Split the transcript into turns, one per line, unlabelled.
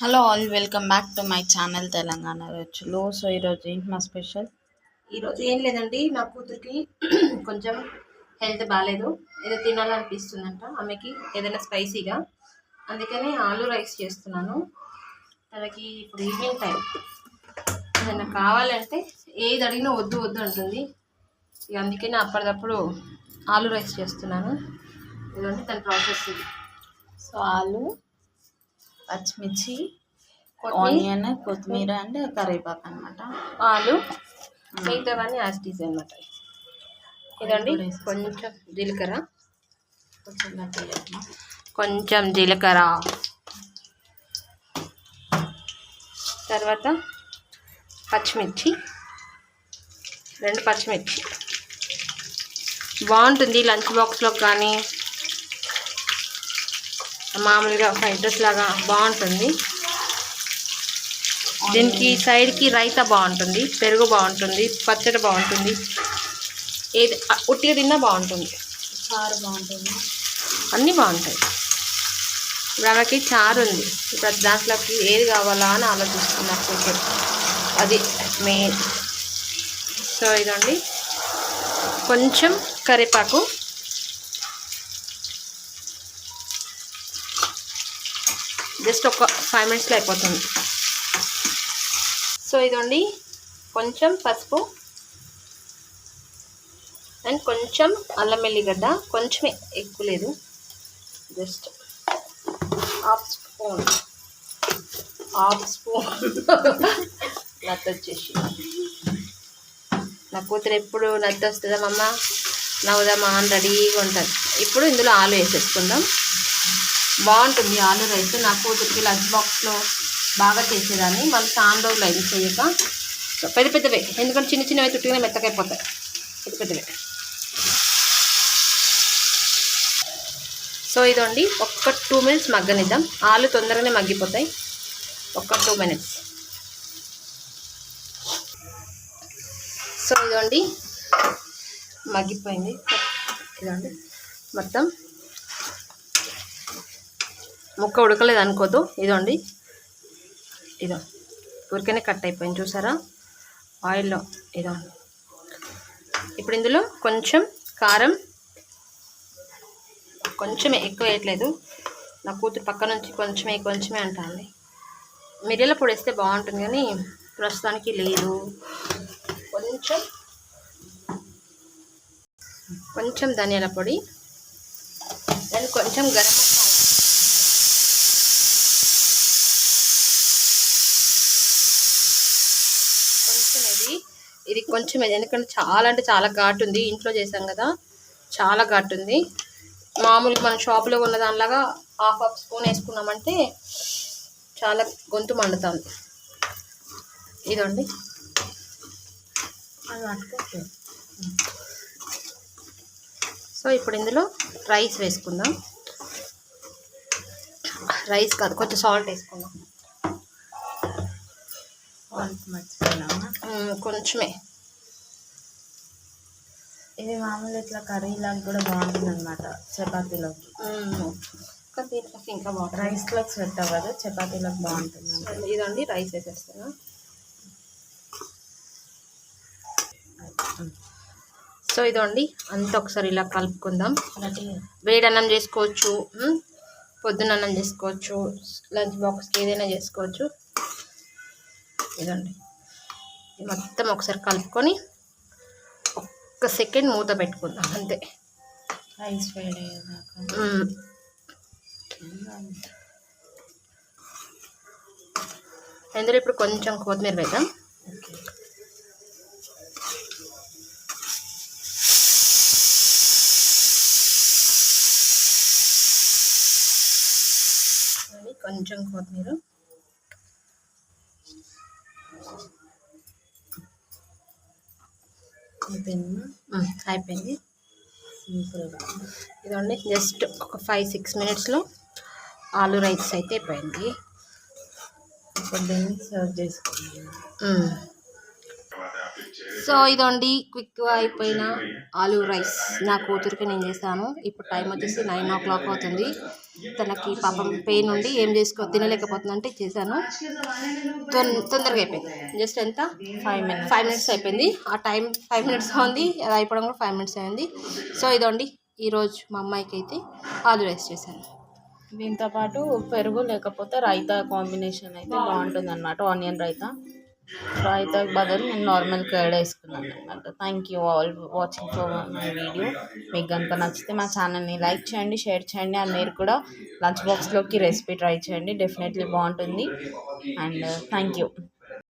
Hello all welcome back to my channel Telangana రుచులు. So ఈరోజు ఏంటి మా స్పెషల్?
ఈరోజు ఏం లేదండి, నా కూతురికి కొంచెం హెల్త్ బాగాలేదు, ఏదో తినాలనిపిస్తుందంట ఆమెకి, ఏదైనా స్పైసీగా. అందుకని ఆలూ రైస్ చేస్తున్నాను. తనకి ఇప్పుడు ఈవినింగ్ టైం ఏదైనా కావాలంటే ఏది అడిగినా వద్దు వద్దు అంటుంది. ఇక అందుకని అప్పటికప్పుడు ఆలూ రైస్ చేస్తున్నాను. ఇదండి తన ప్రాసెస్ ఇది.
సో ఆలు, పచ్చిమిర్చి, ఆనియన్, కొత్తిమీర అండ్ కరివేపాకు అనమాట.
ఆలు మిగతావన్నీ యాస్టీస్ అనమాట. ఇదండి కొంచెం జీలకర్ర, కొంచెం జీలకర్ర, తర్వాత పచ్చిమిర్చి, 2 పచ్చిమిర్చి. బాగుంటుంది లంచ్ బాక్స్లో కానీ మామూలుగా ఫ్రైడ్ రైస్ లాగా బాగుంటుంది. దీనికి సైడ్కి రైతా బాగుంటుంది, పెరుగు బాగుంటుంది, పచ్చడి బాగుంటుంది, ఏది ఉట్టిగా తిన్నా బాగుంటుంది,
చారు బాగుంటుంది,
అన్నీ బాగుంటాయి. ఇప్పుడు ఆమెకి చారు ఉంది, ఇప్పుడు దాంట్లోకి ఏది కావాలా అని ఆలోచిస్తున్నా కూర్చొని, అది మెయిన్. సో ఇదండి కొంచెం కరివేపాకు, జస్ట్ ఒక 5 మినిట్స్లో అయిపోతుంది. సో ఇదండి కొంచెం పసుపు అండ్ కొంచెం అల్లం వెల్లిగడ్డ, కొంచెమే, ఎక్కువ లేదు, జస్ట్ హాఫ్ స్పూన్ నత్త వచ్చేసి. నా కూతురు ఎప్పుడు నత్త వస్తుందమ్మమ్మ నవ్వుదామా అని రెడీగా ఉంటుంది. ఇప్పుడు ఇందులో ఆలు వేసేసుకుందాం. బాగుంటుంది ఆలు రైస్. నా కూతురికి లంచ్ బాక్స్లో బాగా చేసేదాన్ని, మళ్ళీ చాలా రోజులు అయింది చేయక. సో పెద్ద పెద్దవే, ఎందుకంటే చిన్న చిన్నవి తుట్టిగానే మెత్తకైపోతాయి, పెద్ద పెద్దవే. సో ఇదండి ఒక్క 2 మినిట్స్ మగ్గనిద్దాం. ఆలు తొందరగానే మగ్గిపోతాయి, ఒక్క 2 మినిట్స్. సో ఇదండి మగ్గిపోయింది. ఇదండి మొత్తం ముక్క ఉడకలేదు అనుకోదు. ఇదండి ఇదో ఊరికనే కట్ అయిపోయింది, చూసారా ఆయిల్లో. ఇదో ఇప్పుడు ఇందులో కొంచెం కారం, కొంచెమే, ఎక్కువ వేయట్లేదు. నా కూతురు పక్క నుంచి కొంచెమే అంటుంది. మిరియాల పొడి వేస్తే బాగుంటుంది కానీ ప్రస్తుతానికి లేదు. కొంచెం ధనియాల పొడి అండ్ కొంచెం గరం మసాలా. ఇది కొంచెం, ఎందుకంటే చాలా అంటే చాలా ఘాటు ఉంది. ఇంట్లో చేసాం కదా, చాలా ఘాటు ఉంది. మామూలుగా మనం షాపులో ఉన్న దానిలాగా హాఫ్ స్పూన్ వేసుకున్నామంటే చాలా గొంతు మండుతుంది. ఇదండి సో ఇప్పుడు ఇందులో రైస్ వేసుకుందాం. రైస్ కాదు, కొంచెం సాల్ట్ వేసుకుందాం, కొంచెమే.
ఇది మామూలు ఇట్లా కర్రీలాగా కూడా బాగుంటుంది అనమాట, చపాతీలోకి.
ఇంకా బాగుంటుంది,
రైస్లోకి సెట్ అవ్వదు, చపాతీలోకి బాగుంటుంది.
ఇదండి రైస్ వేసేస్తాను. సో ఇదండి అంతా ఒకసారి ఇలా కలుపుకుందాం. వేడి అన్నం చేసుకోవచ్చు, పొద్దున అన్నం చేసుకోవచ్చు, లంచ్ బాక్స్కి ఏదైనా చేసుకోవచ్చు. ఇదండి మొత్తం ఒకసారి కలుపుకొని ఒక్క సెకండ్ మూత పెట్టుకుందాం, అంతే.
రైస్ వేడి అయ్యేదాకా.
అందులో ఇప్పుడు కొంచెం కొత్తిమీర వేద్దాం. కొంచెం కొత్తిమీర, అయిపోయింది. ఇదండి జస్ట్ ఒక 5-6 మినిట్స్లో ఆలూ రైస్ అయితే అయిపోయింది.
ఇప్పుడు దీన్ని సర్వ్ చేసుకుందాం.
సో ఇదండి క్విక్గా అయిపోయిన ఆలూ రైస్ నా కూతురికి నేను చేస్తాను. ఇప్పుడు టైం వచ్చేసి 9 o'clock అవుతుంది. తనకి పాపం పెయిన్ ఉండి ఏం తినలేకపోతుందంటే చేశాను. తొందరగా అయిపోయింది. జస్ట్ ఎంత 5 minutes అయిపోయింది. ఆ టైం 5 minutes ఉంది, అది అయిపోవడం కూడా 5 minutes అయింది. సో ఇదండి ఈరోజు మా అమ్మాయికి అయితే ఆలూ రైస్ చేశాను.
దీంతో పాటు పెరుగు లేకపోతే రైతా కాంబినేషన్ అయితే బాగుంటుంది అనమాట. ఆనియన్ రైతాకి బదులు నేను నార్మల్ కర్డ్ వేసుకున్నాను అనమాట. Thank you all watching for my video. మీకు కనుక నచ్చితే మా ఛానల్ని లైక్ చేయండి, షేర్ చేయండి. అండ్ మీరు కూడా లంచ్ బాక్స్లోకి రెసిపీ ట్రై చేయండి, డెఫినెట్లీ బాగుంటుంది. And thank you.